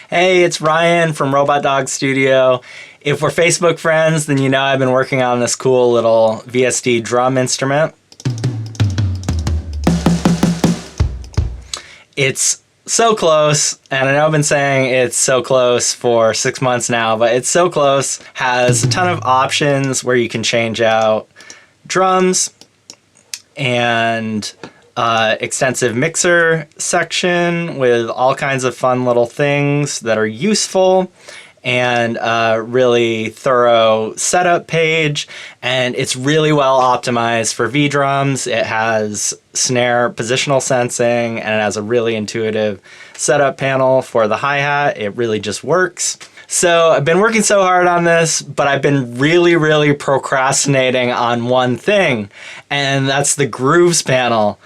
Hey, it's Ryan from Robot Dog Studio. If we're Facebook friends, then you know I've been working on this cool little VST drum instrument. It's so close, and I know I've been saying it's so close for 6 months now, but it's so close. Has a ton of options where you can change out drums and extensive mixer section with all kinds of fun little things that are useful, and a really thorough setup page, and it's really well optimized for V drums. It has snare positional sensing, and it has a really intuitive setup panel for the hi-hat. It really just works. So I've been working so hard on this, but I've been really procrastinating on one thing, and that's the grooves panel.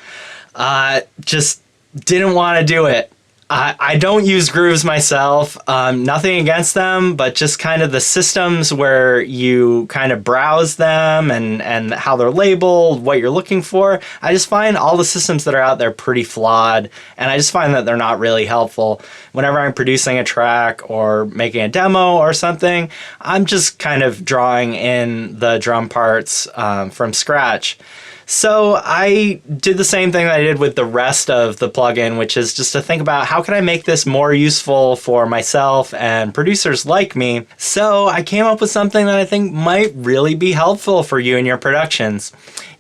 Just didn't want to do it. I don't use grooves myself, nothing against them, but just kind of the systems where you kind of browse them and how they're labeled, what you're looking for. I just find all the systems that are out there pretty flawed, and I just find that they're not really helpful. Whenever I'm producing a track or making a demo or something, I'm just kind of drawing in the drum parts from scratch. So I did the same thing that I did with the rest of the plugin, which is just to think about how can I make this more useful for myself and producers like me. So I came up with something that I think might really be helpful for you in your productions.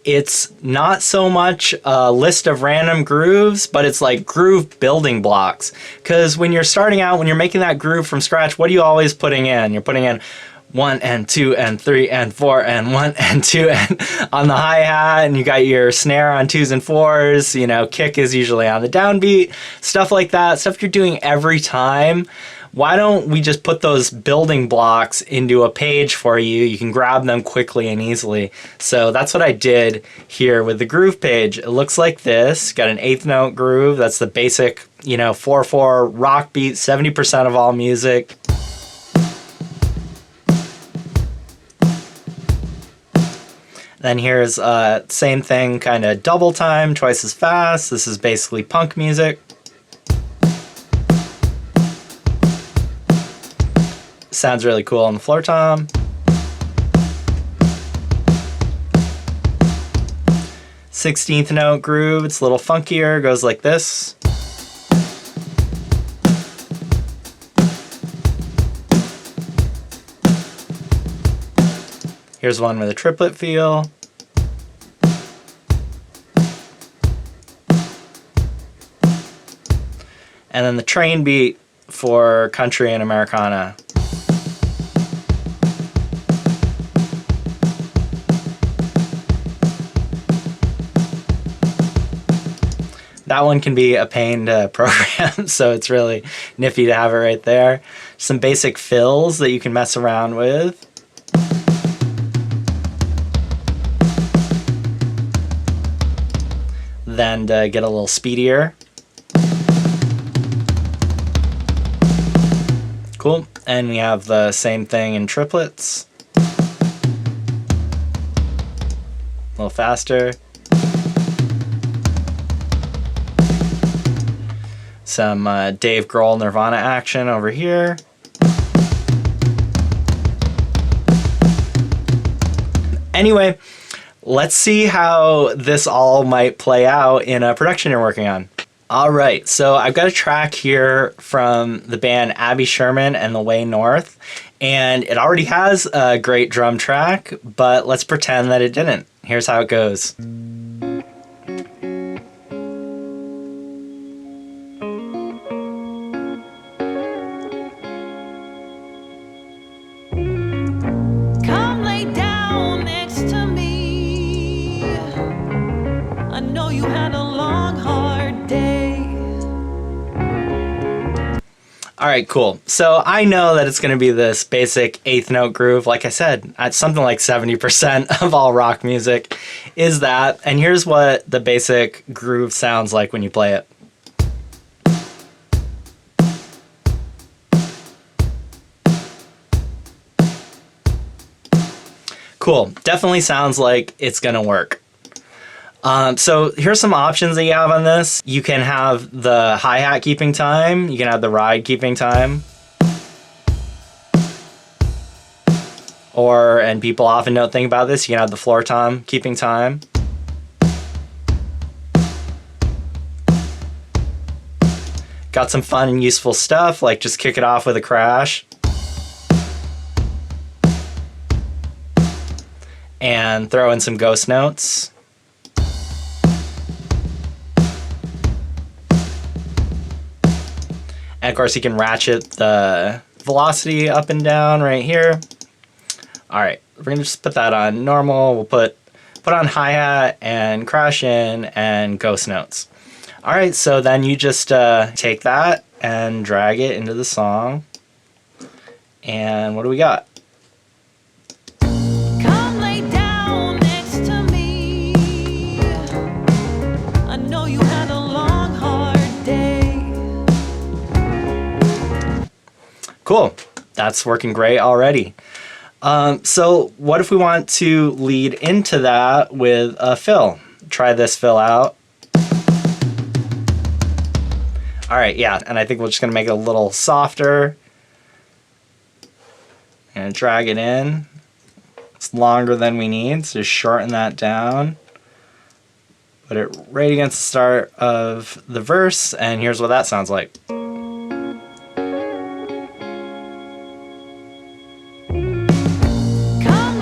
It's not so much a list of random grooves, but it's like groove building blocks. Because when you're starting out, when you're making that groove from scratch, what are you always putting in? You're putting in 1 and 2 and 3 and 4 and 1 and 2 and on the hi-hat, and you got your snare on 2s and 4s, you know, kick is usually on the downbeat, stuff like that, stuff you're doing every time. Why don't we just put those building blocks into a page for you? You can grab them quickly and easily. So that's what I did here with the groove page. It looks like this. Got an eighth note groove. That's the basic, 4/4 rock beat, 70% of all music. Then here's same thing, kind of double time, twice as fast. This is basically punk music. Sounds really cool on the floor tom. Sixteenth note groove, it's a little funkier, goes like this. Here's one with a triplet feel. And then the train beat for country and Americana. That one can be a pain to program, so it's really nifty to have it right there. Some basic fills that you can mess around with. Then to get a little speedier. Cool. And we have the same thing in triplets. A little faster. Some Dave Grohl Nirvana action over here. Anyway, let's see how this all might play out in a production you're working on. All right, so I've got a track here from the band Abby Sherman and the Way North, and it already has a great drum track, but let's pretend that it didn't. Here's how it goes. Come lay down next to me. I know you had a long, hard day. All right, cool. So I know that it's going to be this basic eighth note groove. Like I said, something like 70% of all rock music is that. And here's what the basic groove sounds like when you play it. Cool. Definitely sounds like it's going to work. So here's some options that you have on this. You can have the hi-hat keeping time. You can have the ride keeping time. and people often don't think about this, you can have the floor tom keeping time. Got some fun and useful stuff, like just kick it off with a crash. And throw in some ghost notes. And of course you can ratchet the velocity up and down right here. All right, we're gonna just put that on normal. We'll put on hi-hat and crash in and ghost notes. All right, so then you just take that and drag it into the song. And what do we got? Come lay down next to me. I know you had a long, hard day. Cool, that's working great already. So what if we want to lead into that with a fill? Try this fill out. All right, yeah, and I think we're just gonna make it a little softer. And drag it in. It's longer than we need, so just shorten that down. Put it right against the start of the verse, and here's what that sounds like. Come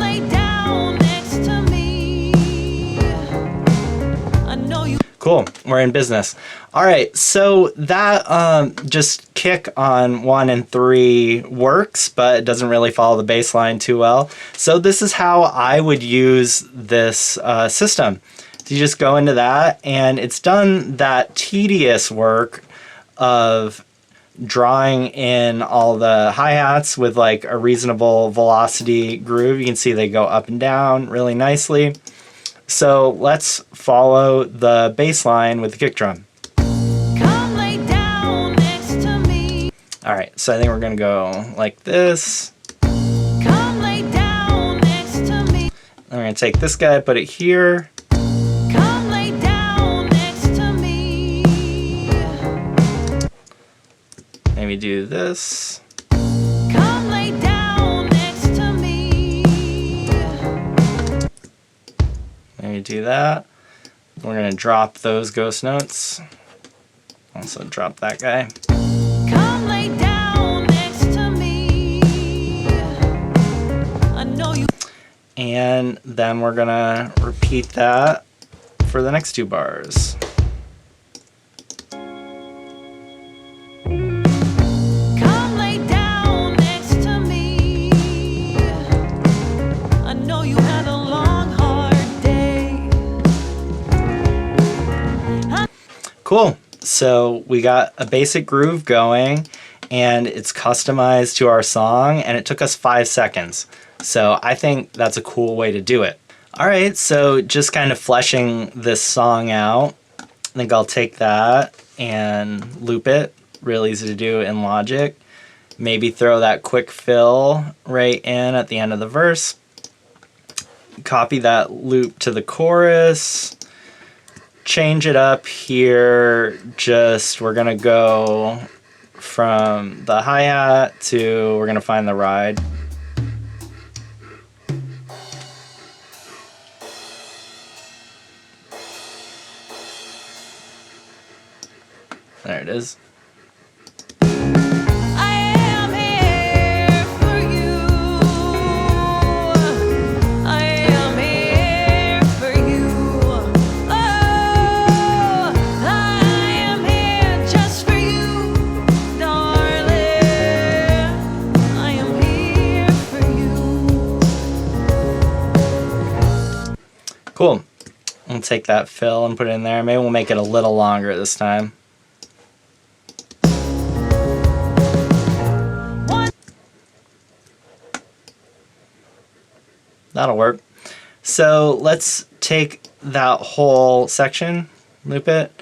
lay down next to me. I know you. Cool, we're in business. All right, so that just kick on 1 and 3 works, but it doesn't really follow the bass line too well. So this is how I would use this system. So you just go into that, and it's done that tedious work of drawing in all the hi-hats with like a reasonable velocity groove. You can see they go up and down really nicely. So let's follow the bass line with the kick drum. Come lay down next to me. All right, so I think we're gonna go like this. Come lay down next to me. I'm gonna take this guy, put it here. Come lay down next to me. Maybe do this. Come lay down next to me. Maybe do that. We're gonna drop those ghost notes. Also drop that guy. Come lay down next to me. I know you. And then we're gonna repeat that for the next 2 bars. Come lay down next to me. I know you had a long, hard day. Cool. So we got a basic groove going, and it's customized to our song, and it took us 5 seconds. So I think that's a cool way to do it. All right, so just kind of fleshing this song out. I think I'll take that and loop it. Real easy to do in Logic. Maybe throw that quick fill right in at the end of the verse. Copy that loop to the chorus. Change it up here. Just, we're gonna go from the hi-hat to, we're gonna find the ride. There it is. I am here for you. I am here for you. Oh, I am here just for you, darling. I am here for you. Cool. We'll take that fill and put it in there. Maybe we'll make it a little longer this time. That'll work. So let's take that whole section, loop it,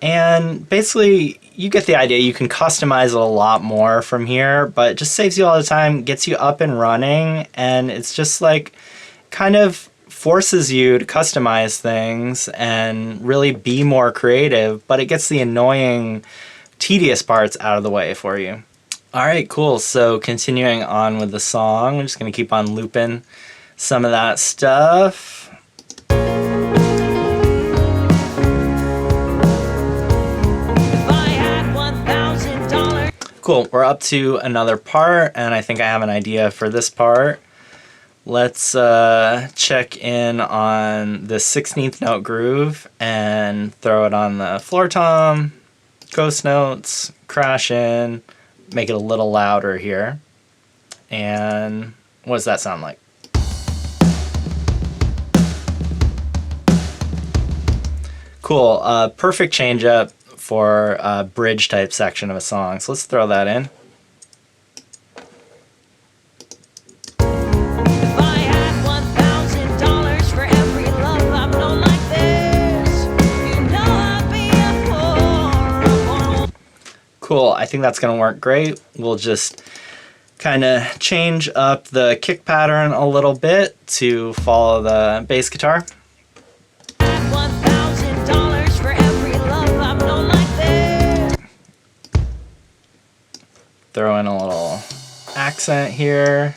and basically you get the idea. You can customize it a lot more from here, but it just saves you all the time, gets you up and running, and it's just like kind of forces you to customize things and really be more creative, but it gets the annoying, tedious parts out of the way for you. All right, cool. So continuing on with the song, I'm just gonna keep on looping some of that stuff. Cool, we're up to another part, and I think I have an idea for this part. Let's check in on the 16th note groove and throw it on the floor tom, ghost notes, crash in, make it a little louder here. And what does that sound like? Cool, perfect change up for a bridge type section of a song. So let's throw that in. Cool, I think that's gonna work great. We'll just kind of change up the kick pattern a little bit to follow the bass guitar. Throw in a little accent here.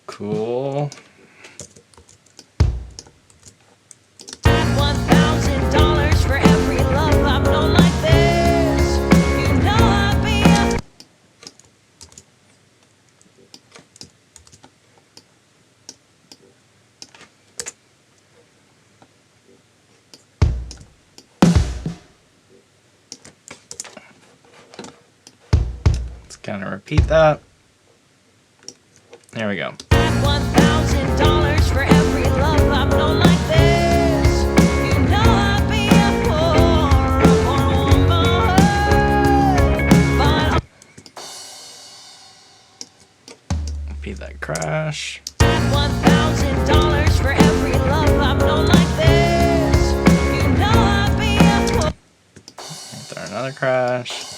Cool. Kind of repeat that. There we go. $1,000 for every love I've known like this. You know I'd be a poor woman. Repeat that crash. $1,000 for every love I've known like this. You know I'd be a poor. Throw another crash.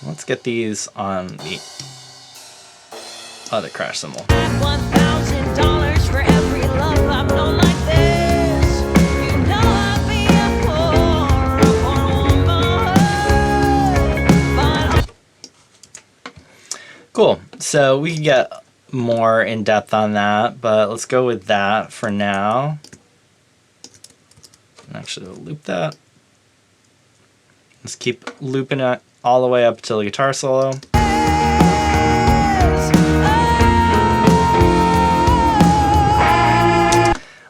Let's get these on the other crash cymbal. $1,000 for every love I've known like this. You know I'd be a poor woman. Cool. So we can get more in depth on that, but let's go with that for now. Actually, we'll loop that. Let's keep looping it all the way up till the guitar solo.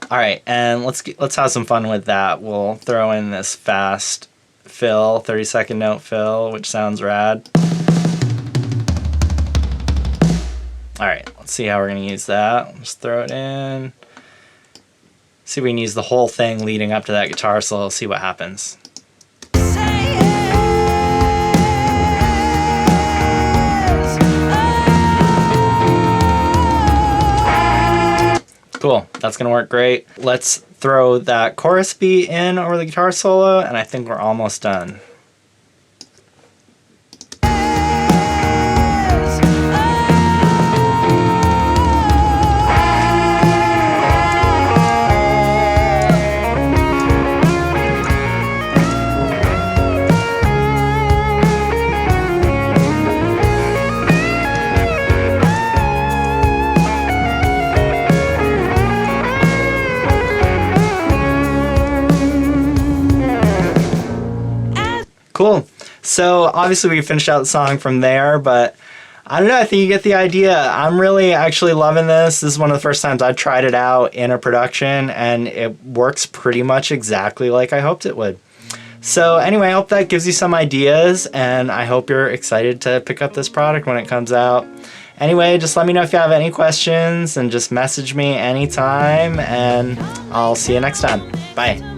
All right, and let's have some fun with that. We'll throw in this fast fill, 30-second note fill, which sounds rad. All right, let's see how we're gonna use that. Let's throw it in. See if we can use the whole thing leading up to that guitar solo, see what happens. Cool, that's gonna work great. Let's throw that chorus beat in over the guitar solo, and I think we're almost done. Cool. So obviously we finished out the song from there, but I don't know, I think you get the idea. I'm really actually loving this. This is one of the first times I've tried it out in a production, and it works pretty much exactly like I hoped it would. So anyway, I hope that gives you some ideas, and I hope you're excited to pick up this product when it comes out. Anyway, just let me know if you have any questions, and just message me anytime, and I'll see you next time. Bye.